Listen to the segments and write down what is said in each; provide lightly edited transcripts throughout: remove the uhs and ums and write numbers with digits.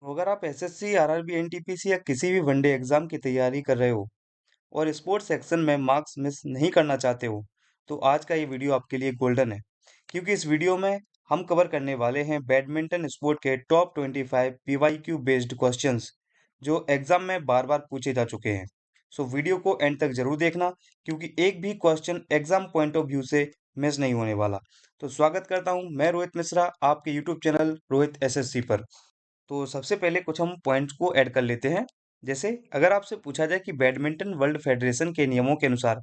तो अगर आप एसएससी, आरआरबी, एनटीपीसी या किसी भी वनडे एग्जाम की तैयारी कर रहे हो और स्पोर्ट्स सेक्शन में मार्क्स मिस नहीं करना चाहते हो, तो आज का ये वीडियो आपके लिए गोल्डन है। क्योंकि इस वीडियो में हम कवर करने वाले हैं बैडमिंटन स्पोर्ट के टॉप 25 पीवाईक्यू बेस्ड क्वेश्चंस जो एग्जाम में बार बार पूछे जा चुके हैं। सो वीडियो को एंड तक जरूर देखना, क्योंकि एक भी question exam point of view से मिस नहीं होने वाला। तो स्वागत करता हूं मैं रोहित मिश्रा आपके यूट्यूब चैनल रोहित एसएससी पर। तो सबसे पहले कुछ हम पॉइंट्स को ऐड कर लेते हैं। जैसे अगर आपसे पूछा जाए कि बैडमिंटन वर्ल्ड फेडरेशन के नियमों के अनुसार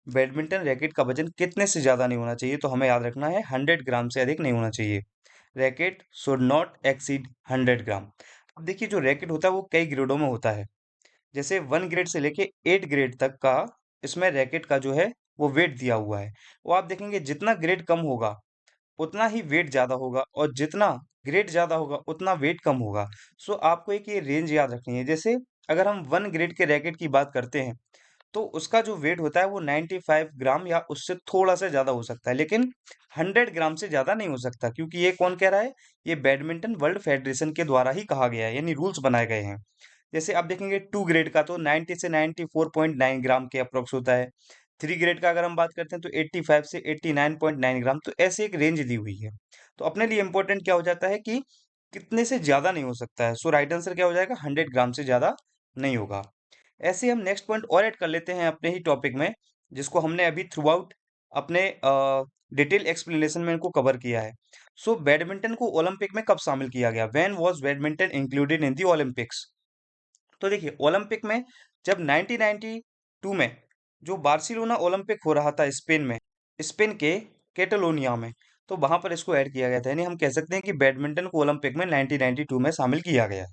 बैडमिंटन रैकेट का वजन कितने से ज्यादा नहीं होना चाहिए, तो हमें याद रखना है 100 ग्राम से अधिक नहीं होना चाहिए। रैकेट शुड नॉट एक्सीड 100 ग्राम। अब देखिए, जो रैकेट होता है वो कई ग्रेडों में होता है। जैसे 1 ग्रेड से लेके 8 ग्रेड तक का इसमें रैकेट का जो है वो वेट दिया हुआ है। वो आप देखेंगे जितना ग्रेड कम होगा उतना ही वेट ज्यादा होगा, और जितना ग्रेड ज्यादा होगा उतना वेट कम होगा। सो आपको एक ये रेंज याद रखनी है। जैसे अगर हम 1 ग्रेड के रैकेट की बात करते हैं, तो उसका जो वेट होता है वो 95 ग्राम या उससे थोड़ा सा ज्यादा हो सकता है, लेकिन 100 ग्राम से ज्यादा नहीं हो सकता, क्योंकि ये कौन कह रहा है? ये बैडमिंटन वर्ल्ड फेडरेशन के द्वारा ही कहा गया है, यानी रूल्स बनाए गए हैं। जैसे आप देखेंगे 2 ग्रेड का तो 90 से 94.9 ग्राम के अप्रोक्स होता है। 3 ग्रेड का अगर हम बात करते हैं तो 85 से 89.9 ग्राम, तो ऐसे एक रेंज दी हुई है। तो अपने लिए इंपॉर्टेंट क्या हो जाता है कि कितने से ज्यादा नहीं हो सकता है। सो राइट आंसर क्या हो जाएगा? 100 ग्राम से ज्यादा नहीं होगा। ऐसे हम नेक्स्ट पॉइंट और ऐड कर लेते हैं अपने ही टॉपिक में, जिसको हमने अभी थ्रू आउट अपने डिटेल एक्सप्लेनेशन में इनको कवर किया है। सो बैडमिंटन को ओलंपिक में कब शामिल किया गया? When was badminton included in the Olympics? तो देखिए, ओलंपिक में जब 1992 में जो बार्सिलोना ओलंपिक हो रहा था स्पेन में, स्पेन के कैटलोनिया में, तो वहां पर इसको ऐड किया गया था। यानी हम कह सकते हैं कि बैडमिंटन को ओलंपिक में 1992 में शामिल किया गया है।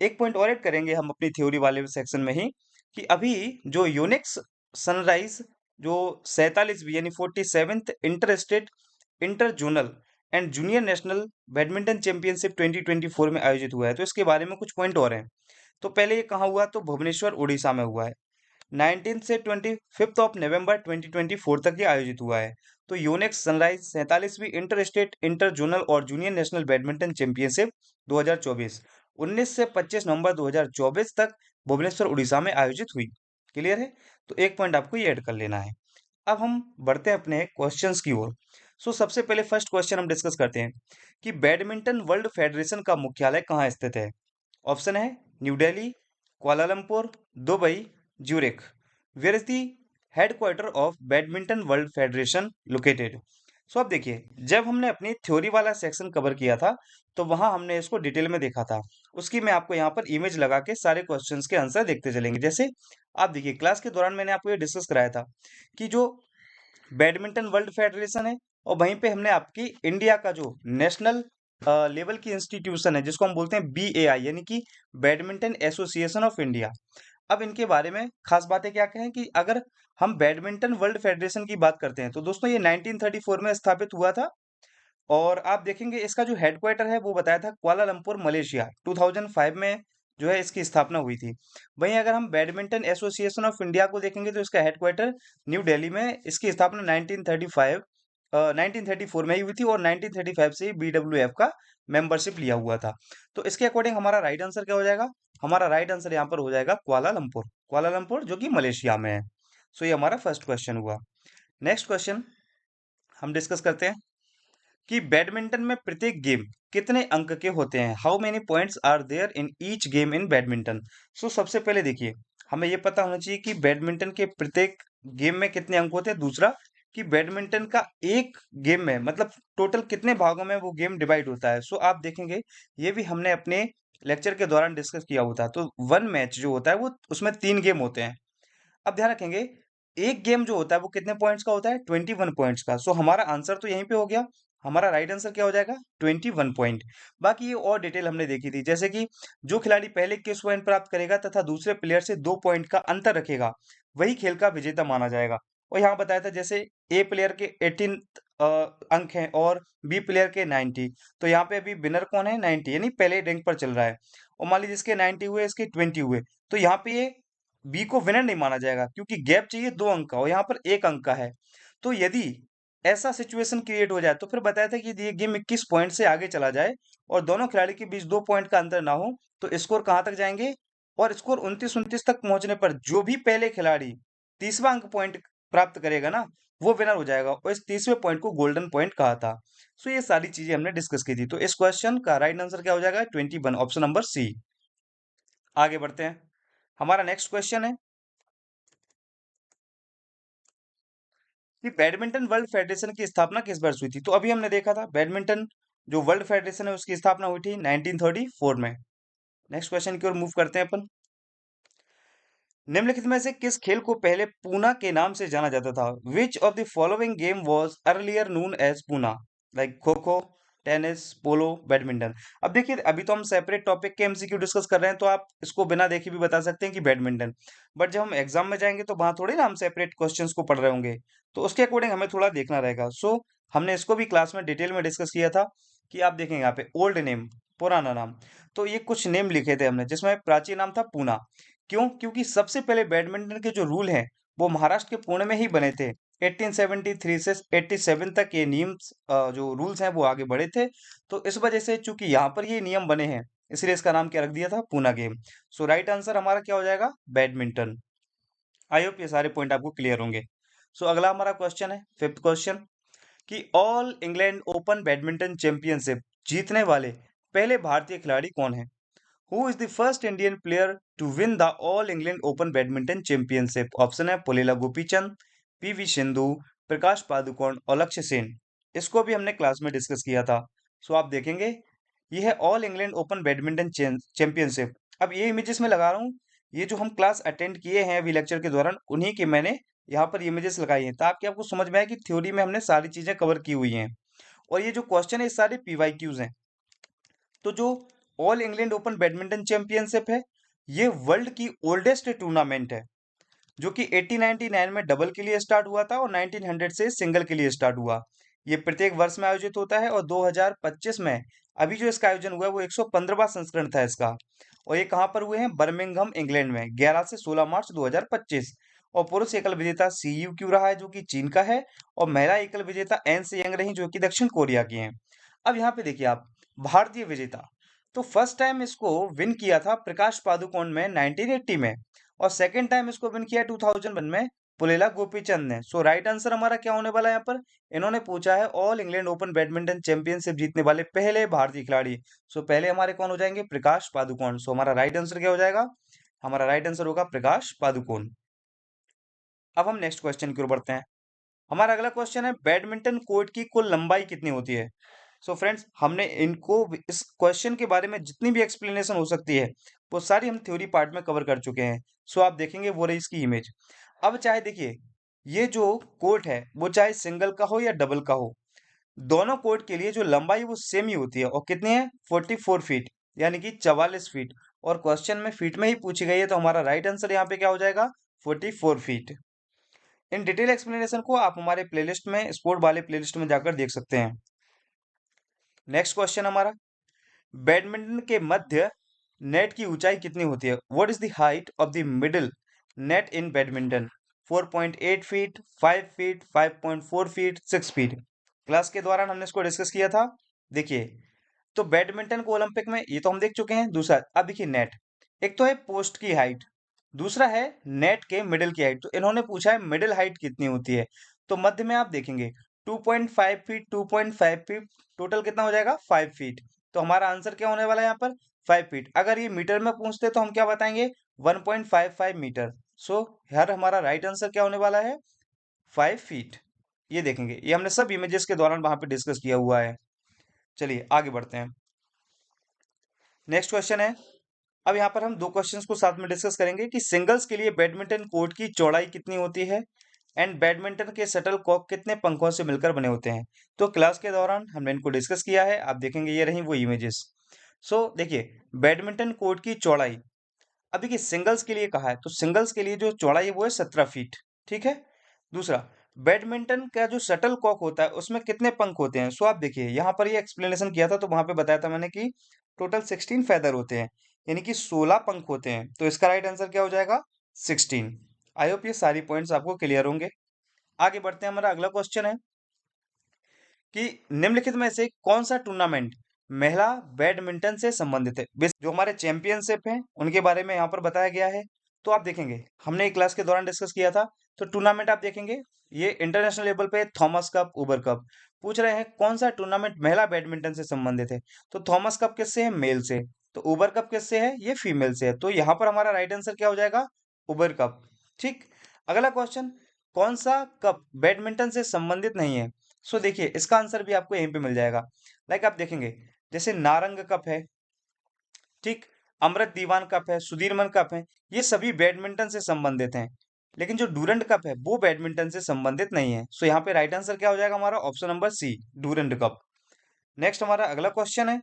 एक पॉइंट और ऐड करेंगे हम अपनी थ्योरी वाले सेक्शन में ही, कि अभी जो यूनिक्स सनराइज जो 47वीं यानी 47th inter state, inter zonal and junior national badminton championship 2024 में आयोजित हुआ है, तो इसके बारे में कुछ पॉइंट और हैं। तो पहले ये कहाँ हुआ? तो भुवनेश्वर उड़ीसा में हुआ है। 19 से 25 नवंबर 2024 तक ये आयोजित हुआ है। तो यूनिक्स सनराइज 47वीं इंटर स्टेट, इंटर जोनल और जूनियर नेशनल बैडमिंटन चैंपियनशिप 2024 19 से 25 नवंबर 2024 तक भुवनेश्वर उड़ीसा में आयोजित हुई। क्लियर है? तो एक पॉइंट आपको ये ऐड कर लेना है। अब हम बढ़ते हैं अपने क्वेश्चंस की ओर। सो सबसे पहले फर्स्ट क्वेश्चन हम डिस्कस करते हैं कि बैडमिंटन वर्ल्ड फेडरेशन का मुख्यालय कहाँ स्थित है। ऑप्शन है New Delhi, Kuala Lumpur, Dubai, Zurich. Where is the headquarter of badminton world federation located? So अब देखिए, जब हमने अपनी थ्योरी वाला सेक्शन कवर किया था, तो वहां हमने इसको डिटेल में देखा था। उसकी मैं आपको यहाँ पर इमेज लगा के सारे क्वेश्चंस के आंसर देखते चलेंगे। जैसे आप देखिए, क्लास के दौरान मैंने आपको ये डिस्कस कराया था कि जो बैडमिंटन वर्ल्ड फेडरेशन है, और वहीं पे हमने आपकी इंडिया का जो नेशनल लेवल की इंस्टीट्यूशन है, जिसको हम बोलते हैं बीएआई, यानी कि बैडमिंटन एसोसिएशन ऑफ इंडिया। अब इनके बारे में खास बातें क्या कहें कि अगर हम बैडमिंटन वर्ल्ड फेडरेशन की बात करते हैं, तो दोस्तों ये 1934 में स्थापित हुआ था। और आप देखेंगे इसका जो हेडक्वार्टर है वो बताया था कुआलालंपुर मलेशिया, 2005 में जो है इसकी स्थापना हुई थी। वहीं अगर हम बैडमिंटन एसोसिएशन ऑफ इंडिया को देखेंगे, तो इसका हेडक्वार्टर न्यू दिल्ली में, इसकी स्थापना 1935 1934 में ही हुई थी, और 1935 से ही बीडब्ल्यूएफ का मेंबरशिप लिया हुआ था। तो इसके अकॉर्डिंग हमारा राइट आंसर क्या हो जाएगा? हमारा राइट आंसर यहाँ पर हो जाएगा कुआलालंपुर। कुआलालंपुर जो कि मलेशिया में है। सो ये हमारा फर्स्ट क्वेश्चन हुआ। नेक्स्ट क्वेश्चन हम डिस्कस करते हैं कि बैडमिंटन में प्रत्येक गेम कितने अंक के होते हैं। How many points are there in each game in badminton? So सबसे पहले देखिए, हमें यह पता होना चाहिए कि बैडमिंटन के प्रत्येक गेम में कितने अंक होते हैं। दूसरा, कि बैडमिंटन का एक गेम में मतलब टोटल कितने भागों में वो गेम डिवाइड होता है। सो आप देखेंगे, ये भी हमने अपने लेक्चर के दौरान डिस्कस किया होता है। तो वन मैच जो होता है वो उसमें 3 गेम होते हैं। अब ध्यान रखेंगे, एक गेम जो होता है वो कितने पॉइंट्स का होता है? 21 पॉइंट्स का। सो हमारा आंसर तो यहीं पे हो गया। हमारा राइट आंसर क्या हो जाएगा? 21 पॉइंट। बाकी ये और डिटेल हमने देखी थी, जैसे कि जो खिलाड़ी पहले 21 पॉइंट प्राप्त करेगा तथा दूसरे प्लेयर से 2 पॉइंट का अंतर रखेगा, वही खेल का विजेता माना जाएगा। और यहाँ बताया था, जैसे ए प्लेयर के 18 अंक हैं और बी प्लेयर के 90। तो यहाँ पे अभी विनर कौन है? 90, यानी पहले रैंक पर चल रहा है। और मान लीजिए इसके 90 हुए, इसके 20 हुए, तो यहाँ पे ये बी को विनर नहीं माना जाएगा, क्योंकि गैप चाहिए 2 अंक का और यहाँ पर 1 अंक का है। तो यदि ऐसा सिचुएशन क्रिएट हो जाए तो फिर बताया था कि ये गेम 21 पॉइंट से आगे चला जाए और दोनों खिलाड़ी के बीच 2 पॉइंट का अंतर ना हो तो स्कोर कहाँ तक जाएंगे, और स्कोर 29-29 तक पहुंचने पर जो भी पहले खिलाड़ी 30वां अंक पॉइंट प्राप्त करेगा ना, वो विनर हो जाएगा और इस 30वें पॉइंट को गोल्डन पॉइंट कहा था। सो ये सारी चीजें हमने डिस्कस की थी, तो इस क्वेश्चन का राइट आंसर क्या हो जाएगा? 21, ऑप्शन नंबर सी। आगे बढ़ते हैं। हमारा नेक्स्ट क्वेश्चन है कि बैडमिंटन वर्ल्ड फेडरेशन की स्थापना किस वर्ष हुई थी? तो अभी हमने देखा था बैडमिंटन जो वर्ल्ड फेडरेशन है उसकी स्थापना हुई थी 1934 में। नेक्स्ट क्वेश्चन की ओर मूव करते हैं अपन। निम्नलिखित में से किस खेल को पहले पूना के नाम से जाना जाता था? Which of the following game was earlier known as Poona? Like kho kho, tennis, polo, badminton. अब देखिए, अभी तो हम सेपरेट टॉपिक के एमसीक्यू डिस्कस कर रहे हैं तो आप इसको बिना देखे भी बता सकते हैं कि बैडमिंटन। बट जब हम एग्जाम में जाएंगे तो वहां थोड़ी ना हम सेपरेट क्वेश्चंस को पढ़ रहे होंगे, तो उसके अकॉर्डिंग हमें थोड़ा देखना रहेगा। सो हमने इसको भी क्लास में डिटेल में डिस्कस किया था कि आप देखेंगे यहाँ पे ओल्ड नेम, पुराना नाम। तो ये कुछ नेम लिखे थे हमने जिसमें प्राचीन नाम था पूना। क्यों? क्योंकि सबसे पहले बैडमिंटन के जो रूल हैं वो महाराष्ट्र के पुणे में ही बने थे। 1873 से 87 तक ये नियम्स जो रूल्स हैं वो आगे बढ़े थे। तो इस वजह से चूंकि यहाँ पर ये नियम बने हैं, इसलिए इसका नाम क्या रख दिया था? पूना गेम। सो राइट आंसर हमारा क्या हो जाएगा? बैडमिंटन। आई होप ये सारे पॉइंट आपको क्लियर होंगे। सो अगला हमारा क्वेश्चन है, फिफ्थ क्वेश्चन, कि All England Open badminton championship जीतने वाले पहले भारतीय खिलाड़ी कौन है? Who is the first Indian player to win the All England Open badminton championship? Option है पुलेला गोपीचंद, पीवी सिंधु, प्रकाश पादुकोण और लक्ष्य सेन। इसको भी हमने क्लास में डिस्कस किया था। सो आप देखेंगे ये है all England Open badminton championship. अब ये इमेजेस में लगा रहा हूँ, ये जो हम क्लास अटेंड किए हैं अभी लेक्चर के दौरान उन्हीं के मैंने यहाँ पर इमेजेस लगाई हैं ताकि आपको समझ में आए कि थ्योरी में हमने सारी चीजें कवर की हुई हैं। और ये जो क्वेश्चन है ये सारे पीवाईक्यूज हैं। तो जो all England Open badminton championship है ये वर्ल्ड की ओल्डेस्ट टूर्नामेंट है, जो कि 1899 में डबल के लिए स्टार्ट हुआ था और 1900 से सिंगल के लिए स्टार्ट हुआ। ये प्रत्येक वर्ष में आयोजित होता है और 2025 में अभी जो इसका आयोजन हुआ है वो 115वां संस्करण था इसका। और ये कहाँ पर हुए हैं? बर्मिंघम इंग्लैंड में 11 से 16 मार्च 2025। और पुरुष एकल विजेता सीयू क्यू रहा है जो कि चीन का है, और महिला एकल विजेता एन से यंग रही जो कि दक्षिण कोरिया की हैं। अब यहाँ पे देखिए आप, भारतीय विजेता तो फर्स्ट टाइम इसको विन किया था प्रकाश पादुकोण में 1980 में, और सेकंड टाइम इसको विन किया 2001 में पुलेला गोपीचंद ने। सो राइट आंसर हमारा क्या होने वाला है यहाँ पर? इन्होंने पूछा है all England Open badminton championship जीतने वाले पहले भारतीय खिलाड़ी। सो पहले हमारे कौन हो जाएंगे? प्रकाश पादुकोण। सो हमारा राइट आंसर क्या हो जाएगा? हमारा राइट आंसर होगा प्रकाश पादुकोण। अब हम नेक्स्ट क्वेश्चन की ओर बढ़ते हैं। हमारा अगला क्वेश्चन है बैडमिंटन कोर्ट की कुल लंबाई कितनी होती है? सो फ्रेंड्स, हमने इनको इस क्वेश्चन के बारे में जितनी भी एक्सप्लेनेशन हो सकती है वो सारी हम थ्योरी पार्ट में कवर कर चुके हैं। सो आप देखेंगे वो रही इसकी इमेज। अब चाहे देखिए, ये जो कोर्ट है वो चाहे सिंगल का हो या डबल का हो, दोनों कोर्ट के लिए जो लंबाई है वो सेम ही होती है। और कितनी है? 44 फीट, यानी कि 44 फीट। और क्वेश्चन में फीट में ही पूछी गई है तो हमारा राइट आंसर यहाँ पे क्या हो जाएगा? 44 फीट। इन डिटेल एक्सप्लेनेशन को आप हमारे प्लेलिस्ट में, स्पोर्ट वाले प्लेलिस्ट में जाकर देख सकते हैं। नेक्स्ट क्वेश्चन हमारा, बैडमिंटन के मध्य नेट की ऊंचाई कितनी होती है? What is the height of the middle net in badminton? 4.8 feet, 5 feet, 5.4 feet, 6 feet. Class के दौरान हमने इसको डिस्कस किया था। देखिए, तो बैडमिंटन को ओलंपिक में ये तो हम देख चुके हैं। दूसरा अब देखिए नेट, एक तो है पोस्ट की हाइट, दूसरा है नेट के मिडिल की हाइट। तो इन्होंने पूछा है मिडिल हाइट कितनी होती है। तो मध्य में आप देखेंगे 2.5 फीट, 2.5 फीट, टोटल कितना हो जाएगा? 5 फीट। तो हमारा आंसर क्या होने वाला है यहाँ पर? 5 फीट। अगर ये मीटर में पूछते तो हम क्या बताएंगे? 1.55 मीटर। सो यार हमारा राइट आंसर क्या होने वाला है? 5 फीट। ये देखेंगे, ये हमने सब इमेजेस के दौरान वहां पे डिस्कस किया हुआ है। चलिए आगे बढ़ते हैं। नेक्स्ट क्वेश्चन है, अब यहाँ पर हम दो क्वेश्चंस को साथ में डिस्कस करेंगे कि सिंगल्स के लिए बैडमिंटन कोर्ट की चौड़ाई कितनी होती है एंड बैडमिंटन के शटल कॉक कितने पंखों से मिलकर बने होते हैं। तो क्लास के दौरान हमने इनको डिस्कस किया है, आप देखेंगे ये रही वो इमेजेस। सो देखिए, बैडमिंटन कोर्ट की चौड़ाई, अब देखिए सिंगल्स के लिए कहा है तो सिंगल्स के लिए जो चौड़ाई है वो है 17 फीट। ठीक है। दूसरा, बैडमिंटन का जो शटल कॉक होता है उसमें कितने पंख होते हैं? सो आप देखिए यहाँ पर ये एक्सप्लेनेशन किया था तो वहां पे बताया था मैंने कि टोटल 16 फेदर होते हैं, यानी कि 16 पंख होते हैं। तो इसका राइट आंसर क्या हो जाएगा? 16। आई होप ये सारी पॉइंट्स आपको क्लियर होंगे। आगे बढ़ते हैं, हमारा अगला क्वेश्चन है कि निम्नलिखित में से कौन सा टूर्नामेंट महिला बैडमिंटन से संबंधित है। जो हमारे चैंपियनशिप हैं उनके बारे में यहाँ पर बताया गया है। तो आप देखेंगे हमने एक क्लास के दौरान डिस्कस किया था। तो टूर्नामेंट आप देखेंगे ये इंटरनेशनल लेवल पे थॉमस कप, उबर कप। पूछ रहे हैं कौन सा टूर्नामेंट महिला बैडमिंटन से संबंधित है। तो थॉमस कप किससे है? मेल से। तो उबर कप किससे है? ये फीमेल से है। तो यहाँ पर हमारा राइट आंसर क्या हो जाएगा? उबर कप। ठीक। अगला क्वेश्चन, कौन सा कप बैडमिंटन से संबंधित नहीं है? सो देखिए इसका आंसर भी आपको यहीं पे मिल जाएगा। लाइक आप देखेंगे जैसे नारंग कप है, ठीक, अमृत दीवान कप है, सुधीरमन कप है, ये सभी बैडमिंटन से संबंधित हैं। लेकिन जो डूरंड कप है वो बैडमिंटन से संबंधित नहीं है। सो यहाँ पे राइट आंसर क्या हो जाएगा हमारा? Option number C, Durand Cup. Next हमारा अगला क्वेश्चन है,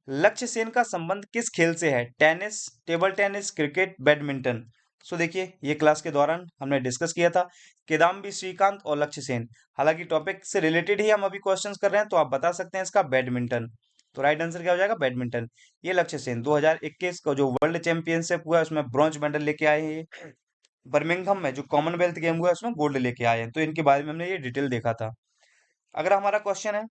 लक्ष्य सेन का संबंध किस खेल से है? Tennis, table tennis, cricket, badminton. So देखिए ये क्लास के दौरान हमने डिस्कस किया था, किदाम्बी श्रीकांत और लक्ष्य सेन। हालांकि टॉपिक से रिलेटेड ही हम अभी क्वेश्चंस कर रहे हैं, तो आप बता सकते हैं इसका बैडमिंटन। तो राइट आंसर क्या हो जाएगा? बैडमिंटन। ये लक्ष्य सेन 2021 का जो वर्ल्ड चैंपियनशिप हुआ है उसमें ब्रॉन्ज मेडल लेके आए हैं ये। बर्मिंघम में जो कॉमनवेल्थ गेम हुआ है उसमें गोल्ड लेके आए हैं। तो इनके बारे में हमने ये डिटेल देखा था। अगर हमारा क्वेश्चन है,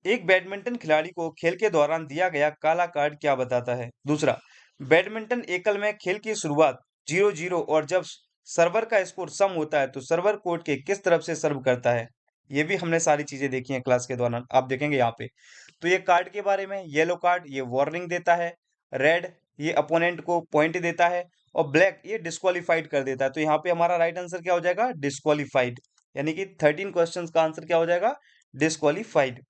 एक बैडमिंटन खिलाड़ी को खेल के दौरान दिया गया काला कार्ड क्या बताता है? दूसरा, बैडमिंटन एकल में खेल की शुरुआत 0-0 और जब सर्वर का स्कोर सम होता है तो सर्वर कोर्ट के किस तरफ से सर्व करता है? ये भी हमने सारी चीजें देखी हैं क्लास के दौरान, आप देखेंगे यहाँ पे। तो ये कार्ड के बारे में, येलो कार्ड ये वार्निंग देता है, रेड ये अपोनेंट को पॉइंट देता है, और ब्लैक ये डिस्क्वालिफाइड कर देता है। तो यहाँ पे हमारा राइट आंसर क्या हो जाएगा? डिस्क्वालिफाइड। यानी कि 13 क्वेश्चंस का आंसर क्या हो जाएगा? डिस्क्वालिफाइड।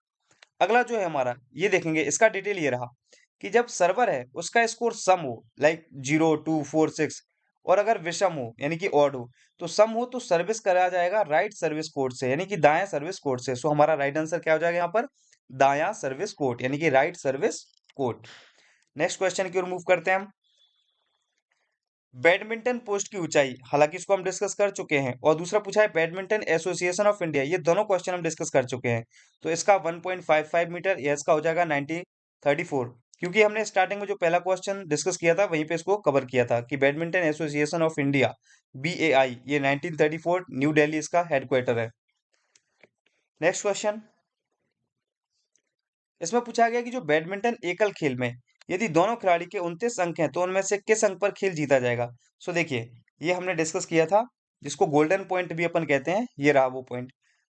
अगला जो है हमारा, ये देखेंगे इसका डिटेल ये रहा कि जब सर्वर है उसका स्कोर सम हो, लाइक 0, 2, 4, 6, और अगर विषम हो यानी कि ऑड हो, तो सम हो तो सर्विस कराया जाएगा राइट सर्विस कोर्ट से, यानी कि दायां सर्विस कोर्ट से। सो हमारा राइट आंसर क्या हो जाएगा यहाँ पर? दायां सर्विस कोर्ट, यानी कि right service court. Next question की ओर मूव करते हैं हम। बैडमिंटन पोस्ट की ऊंचाई, हालांकि इसको हम डिस्कस कर चुके हैं, और दूसरा पूछा है बैडमिंटन एसोसिएशन ऑफ इंडिया, ये दोनों क्वेश्चन हम डिस्कस कर चुके हैं। तो इसका 1.55 मीटर, या इसका हो जाएगा 1934, क्योंकि हमने स्टार्टिंग में जो पहला क्वेश्चन डिस्कस किया था वहीं पे इसको कवर किया था कि badminton association of India BAI ये 1934 न्यू दिल्ली इसका हेडक्वार्टर है। नेक्स्ट क्वेश्चन, इसमें पूछा गया कि जो बैडमिंटन एकल खेल में यदि दोनों खिलाड़ी के 29 अंक हैं तो उनमें से किस अंक पर खेल जीता जाएगा? सो देखिए ये हमने डिस्कस किया था, जिसको गोल्डन पॉइंट भी अपन कहते हैं, ये रहा वो पॉइंट।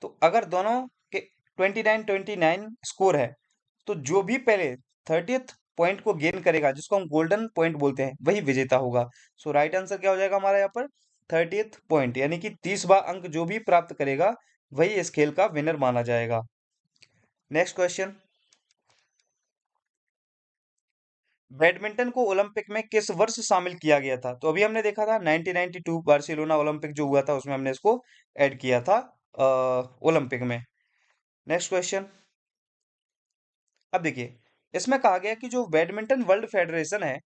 तो अगर दोनों के 29-29 स्कोर है, तो जो भी पहले 30th पॉइंट को गेन करेगा, जिसको हम गोल्डन पॉइंट बोलते हैं, वही विजेता होगा। सो राइट आंसर क्या हो जाएगा हमारा यहाँ पर? 30th पॉइंट, यानी कि 30वां अंक जो भी प्राप्त करेगा वही इस खेल का विनर माना जाएगा। नेक्स्ट क्वेश्चन, बैडमिंटन को ओलंपिक में किस वर्ष शामिल किया गया था? तो अभी हमने देखा था 1992 बार्सिलोना ओलंपिक जो हुआ था उसमें हमने इसको ऐड किया था ओलंपिक में। नेक्स्ट क्वेश्चन, अब देखिए इसमें कहा गया कि जो बैडमिंटन वर्ल्ड फेडरेशन है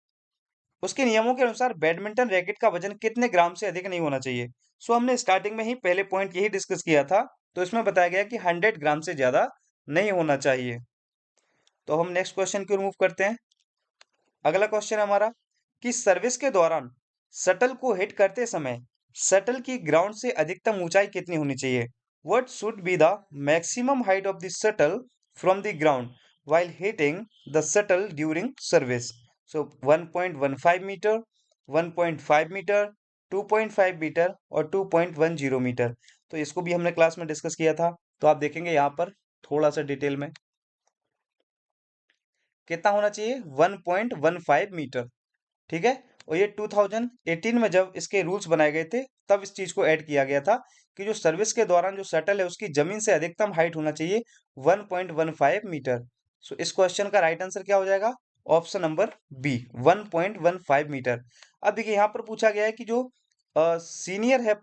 उसके नियमों के अनुसार बैडमिंटन रैकेट का वजन कितने ग्राम से अधिक नहीं होना चाहिए? सो हमने स्टार्टिंग में ही पहले पॉइंट यही डिस्कस किया था। तो इसमें बताया गया कि 100 ग्राम से ज्यादा नहीं होना चाहिए। तो हम नेक्स्ट क्वेश्चन की ओर मूव करते हैं। अगला क्वेश्चन हमारा कि सर्विस के दौरान शटल को हिट करते समय शटल की ग्राउंड से अधिकतम ऊंचाई कितनी होनी चाहिए? What should be the maximum height of the shuttle from the ground while hitting the shuttle during service? So 1.15 metre, 1.5 metre, 2.5 metre और 2.10 मीटर। तो इसको भी हमने क्लास में डिस्कस किया था। तो आप देखेंगे यहाँ पर थोड़ा सा डिटेल में कितना होना चाहिए? 1.15 मीटर। ठीक है। और ये 2018 में जब इसके रूल्स बनाए गए थे तब इस चीज को ऐड किया गया था कि जो सर्विस के दौरान जो शटल है उसकी जमीन से अधिकतम हाइट होना चाहिए 1.15 मीटर। सो इस क्वेश्चन का राइट आंसर क्या हो जाएगा? Option number B, 1.15 metre. अब देखिए यहाँ पर पूछा गया है कि जो सीनियर है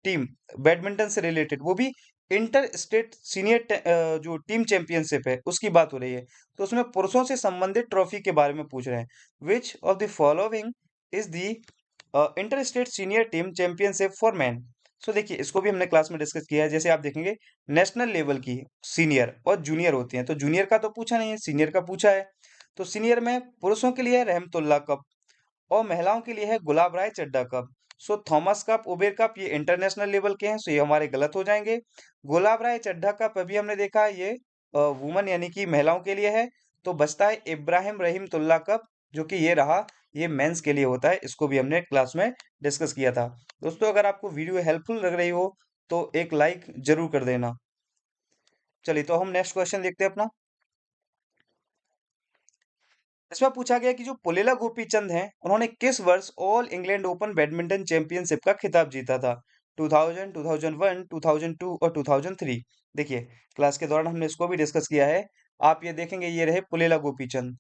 टीम बैडमिंटन से रिलेटेड, वो भी इंटर स्टेट सीनियर जो टीम चैंपियनशिप है उसकी बात हो रही है। तो उसमें पुरुषों से संबंधित ट्रॉफी के बारे में पूछ रहे हैं। Which of the following is the inter state senior team championship for man? So देखिए इसको भी हमने क्लास में डिस्कस किया है। जैसे आप देखेंगे नेशनल लेवल की सीनियर और जूनियर होती हैं, तो जूनियर का तो पूछा नहीं है, सीनियर का पूछा है। तो सीनियर में पुरुषों के लिए है रहमतुल्लाह कप और महिलाओं के लिए है गुलाब राय चड्डा कप। सो थॉमस कप, उबेर कप ये इंटरनेशनल लेवल के हैं, सो ये हमारे गलत हो जाएंगे। गुलाब राय चड्ढा कप अभी हमने देखा है, ये वुमन यानी कि महिलाओं के लिए है। तो बचता है इब्राहिम रहीम तुल्ला कप, जो कि ये रहा, ये मेंस के लिए होता है, इसको भी हमने क्लास में डिस्कस किया था। दोस्तों अगर आपको वीडियो हेल्पफुल लग रही हो तो एक लाइक जरूर कर देना। चलिए तो हम नेक्स्ट क्वेश्चन देखते हैं अपना। इसमें पूछा गया कि जो पुलेला गोपीचंद हैं उन्होंने किस वर्ष all England Open badminton championship का खिताब जीता था। 2000, 2001, 2002 और 2003। देखिए क्लास के दौरान हमने इसको भी डिस्कस किया है। आप ये देखेंगे, ये रहे पुलेला गोपीचंद,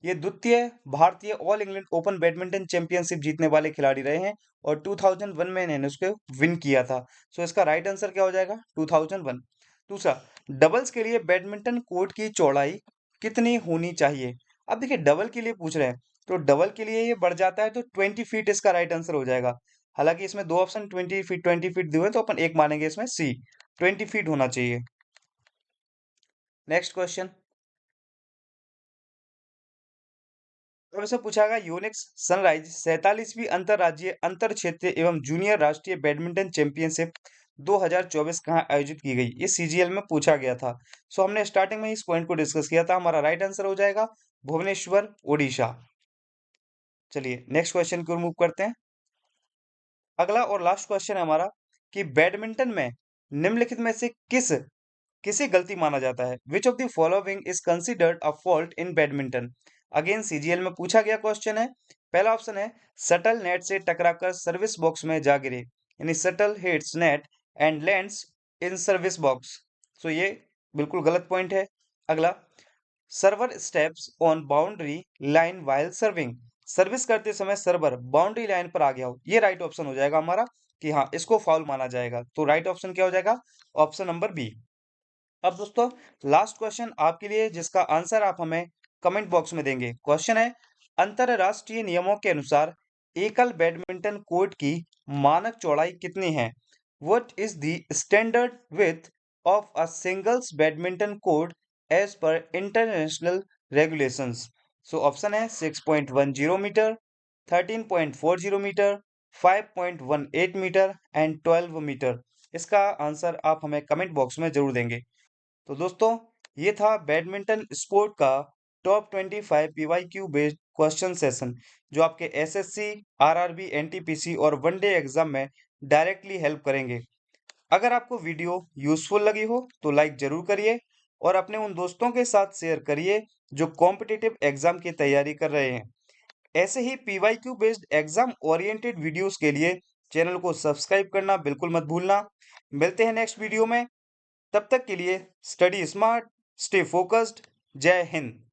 ये द्वितीय भारतीय all England Open badminton championship जीतने वाले खिलाड़ी रहे हैं और 2001 में इन्होंने उसको विन किया था। सो इसका राइट आंसर क्या हो जाएगा, 2001। दूसरा, डबल्स के लिए बैडमिंटन कोर्ट की चौड़ाई कितनी होनी चाहिए। अब देखिए डबल के लिए पूछ रहे हैं, तो डबल के लिए ये बढ़ जाता है तो 20 फीट इसका राइट आंसर हो जाएगा। हालांकि इसमें दो ऑप्शन 20 फीट 20 फीट दिए हुए हैं, तो अपन एक मानेंगे, इसमें सी 20 फीट होना चाहिए। Next question. अब इसमें पूछा गया यूनिक्स सनराइज 47वीं अंतरराज्यीय अंतर क्षेत्रीय एवं जूनियर राष्ट्रीय बैडमिंटन चैंपियनशिप 2024 कहाँ आयोजित की गई, ये सीजीएल में पूछा गया था। सो हमने स्टार्टिंग में इस पॉइंट को डिस्कस किया था, हमारा राइट आंसर हो जाएगा भुवनेश्वर, ओडिशा। चलिए नेक्स्ट क्वेश्चन को मूव करते हैं। अगला और लास्ट क्वेश्चन है हमारा कि बैडमिंटन में निम्नलिखित में से किसे गलती माना जाता है। विच of the following is considered a fault in badminton. Again CGL में पूछा गया क्वेश्चन है। पहला ऑप्शन है शटल नेट से टकराकर सर्विस बॉक्स में जा गिरे, यानी shuttle hits net and lands in service box. So ये बिल्कुल गलत पॉइंट है। अगला, server steps on boundary line while serving, service करते समय सर्वर बाउंड्री लाइन पर आ गया हो, ये राइट ऑप्शन हो जाएगा हमारा कि हाँ इसको फाउल माना जाएगा। तो राइट ऑप्शन क्या हो जाएगा, ऑप्शन नंबर बी। अब दोस्तों लास्ट क्वेश्चन आपके लिए, जिसका आंसर आप हमें कमेंट बॉक्स में देंगे। क्वेश्चन है, अंतरराष्ट्रीय नियमों के अनुसार एकल बैडमिंटन कोर्ट की मानक चौड़ाई कितनी है। What is the standard width of a singles badminton court as per international regulations. So option है 6.10 metre, 13.40 metre, 5.18 metre and 12 metre. इसका आंसर आप हमें कमेंट बॉक्स में जरूर देंगे। तो दोस्तों ये था बैडमिंटन स्पोर्ट का top 25 PYQ based question session, जो आपके एसएससी, आरआरबी, एनटीपीसी और वनडे एग्जाम में डायरेक्टली हेल्प करेंगे। अगर आपको वीडियो यूजफुल लगी हो तो लाइक जरूर करिए और अपने उन दोस्तों के साथ शेयर करिए जो कॉम्पिटिटिव एग्जाम की तैयारी कर रहे हैं। ऐसे ही PYQ based exam oriented videos के लिए चैनल को सब्सक्राइब करना बिल्कुल मत भूलना। मिलते हैं नेक्स्ट वीडियो में, तब तक के लिए स्टडी स्मार्ट, स्टे फोकस्ड। जय हिंद।